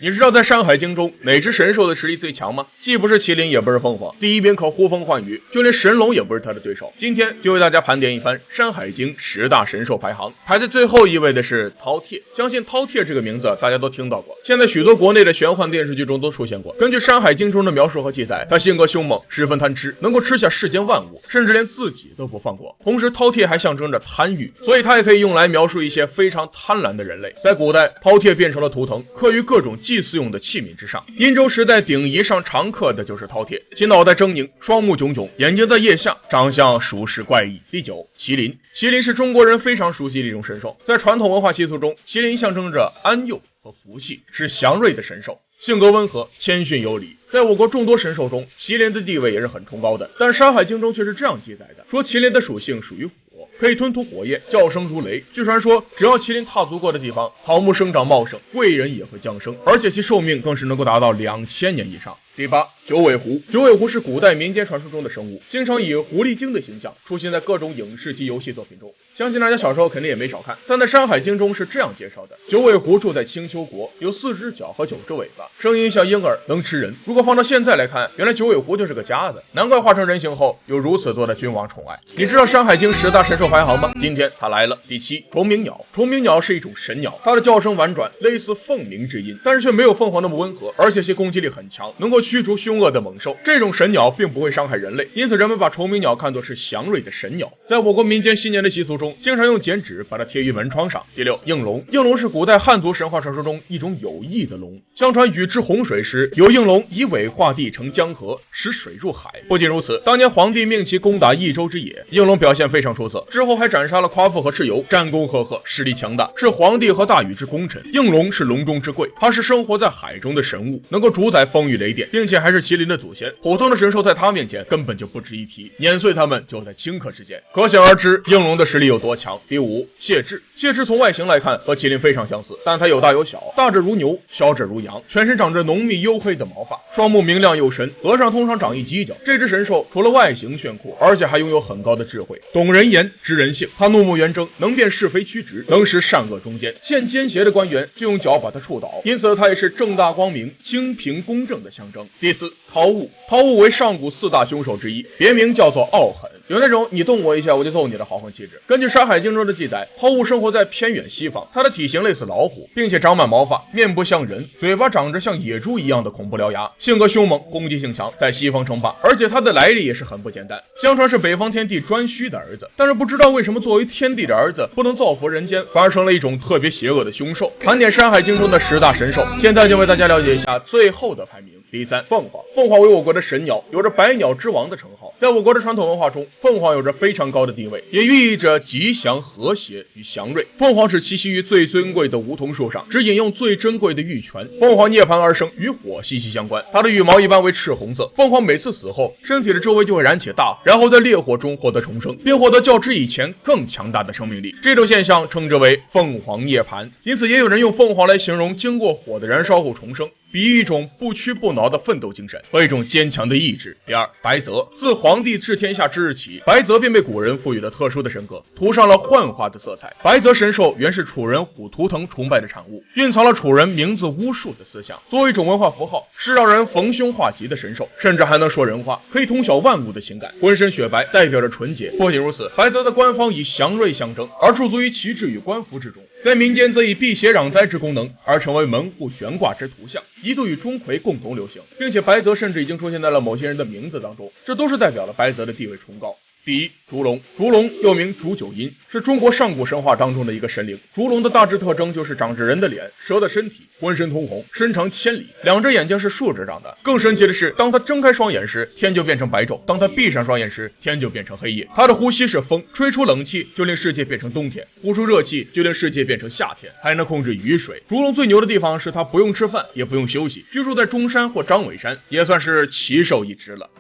你知道在《山海经》中哪只神兽的实力最强吗？既不是麒麟，也不是凤凰，第一名可呼风唤雨，就连神龙也不是他的对手。今天就为大家盘点一番《山海经》10大神兽排行，排在最后一位的是饕餮。相信饕餮这个名字大家都听到过，现在许多国内的玄幻电视剧中都出现过。根据《山海经》中的描述和记载，他性格凶猛，十分贪吃，能够吃下世间万物，甚至连自己都不放过。同时，饕餮还象征着贪欲，所以它也可以用来描述一些非常贪婪的人类。在古代，饕餮变成了图腾，刻于各种祭祀用的器皿之上。殷周时代鼎仪上常刻的就是饕餮，其脑袋狰狞，双目炯炯，眼睛在腋下，长相属实怪异。第9，麒麟。麒麟是中国人非常熟悉的一种神兽，在传统文化习俗中，麒麟象征着安佑和福气，是祥瑞的神兽。性格温和，谦逊有礼，在我国众多神兽中，麒麟的地位也是很崇高的。但是《山海经》中却是这样记载的，说麒麟的属性属于火，可以吞吐火焰，叫声如雷。据传说，只要麒麟踏足过的地方，草木生长茂盛，贵人也会降生，而且其寿命更是能够达到2000年以上。第8，九尾狐。九尾狐是古代民间传说中的生物，经常以狐狸精的形象出现在各种影视及游戏作品中，相信大家小时候肯定也没少看。但在《山海经》中是这样介绍的：九尾狐住在青丘国，有4只脚和9只尾巴，声音像婴儿，能吃人。如果放到现在来看，原来九尾狐就是个夹子，难怪化成人形后有如此多的君王宠爱。你知道《山海经》10大神兽排行吗？今天它来了。第7，虫鸣鸟。虫鸣鸟是一种神鸟，它的叫声婉转，类似凤鸣之音，但是却没有凤凰那么温和，而且其攻击力很强，能够驱逐凶恶的猛兽。这种神鸟并不会伤害人类，因此人们把虫鸣鸟看作是祥瑞的神鸟。在我国民间新年的习俗中，经常用剪纸把它贴于门窗上。第6，应龙。应龙是古代汉族神话传说中一种有翼的龙，相传禹治洪水时，有应龙以尾化地成江河，使水入海。不仅如此，当年皇帝命其攻打益州之野，应龙表现非常出色，之后还斩杀了夸父和蚩尤，战功赫赫，实力强大，是皇帝和大禹之功臣。应龙是龙中之贵，它是生活在海中的神物，能够主宰风雨雷电，并且还是麒麟的祖先。普通的神兽在它面前根本就不值一提，碾碎它们就在顷刻之间。可想而知，应龙的实力有多强。第5，谢豸。谢豸从外形来看和麒麟非常相似，但它有大有小，大者如牛，小者如羊，全身长着浓密黝黑的毛发，双目明亮又深，额上通常长一犄角。这只神兽除了外形炫酷，而且还拥有很高的智慧，懂人言，知人性。它怒目圆睁，能辨是非曲直，能识善恶忠奸，现奸邪的官员就用脚把它触倒，因此它也是正大光明、清平公正的象征。第4，饕餮。饕餮为上古4大凶兽之一，别名叫做傲狠，有那种你动我一下我就揍你的豪横气质。根据《山海经》中的记载，饕餮生活在偏远西方，它的体型类似老虎，并且长满毛发，面部像人，嘴巴长着像野猪一样的恐怖獠牙，性格凶猛，攻击性强，在西方称霸。而且它的来历也是很不简单，相传是北方天帝颛顼的儿子，但是不知道为什么作为天帝的儿子不能造福人间，反而成了一种特别邪恶的凶兽。盘点《山海经》中的10大神兽，现在就为大家了解一下最后的排名。第3，凤凰。凤凰为我国的神鸟，有着百鸟之王的称号。在我国的传统文化中，凤凰有着非常高的地位，也寓意着吉祥、和谐与祥瑞。凤凰只栖息于最尊贵的梧桐树上，只饮用最珍贵的玉泉。凤凰涅槃而生，与火息息相关。它的羽毛一般为赤红色。凤凰每次死后，身体的周围就会燃起大火，然后在烈火中获得重生，并获得较之以前更强大的生命力。这种现象称之为凤凰涅槃，因此也有人用凤凰来形容经过火的燃烧后重生，比喻一种不屈不挠的奋斗精神和一种坚强的意志。第2，白泽。自黄帝治天下之日起，白泽便被古人赋予了特殊的神格，涂上了幻化的色彩。白泽神兽原是楚人虎图腾崇拜的产物，蕴藏了楚人名字巫术的思想，作为一种文化符号，是让人逢凶化吉的神兽，甚至还能说人话，可以通晓万物的情感，浑身雪白，代表着纯洁。不仅如此，白泽的官方以祥瑞象征，而驻足于旗帜与官服之中，在民间则以辟邪攘灾之功能，而成为门户悬挂之图像，一度与钟馗共同流行，并且白泽甚至已经出现在了某些人的名字当中，这都是代表了白泽的地位崇高。第1，烛龙。烛龙又名烛九阴，是中国上古神话当中的一个神灵。烛龙的大致特征就是长着人的脸，蛇的身体，浑身通红，身长1000里，两只眼睛是竖着长的。更神奇的是，当它睁开双眼时，天就变成白昼；当它闭上双眼时，天就变成黑夜。它的呼吸是风，吹出冷气就令世界变成冬天，呼出热气就令世界变成夏天，还能控制雨水。烛龙最牛的地方是它不用吃饭，也不用休息，居住在中山或张尾山，也算是奇兽一只了。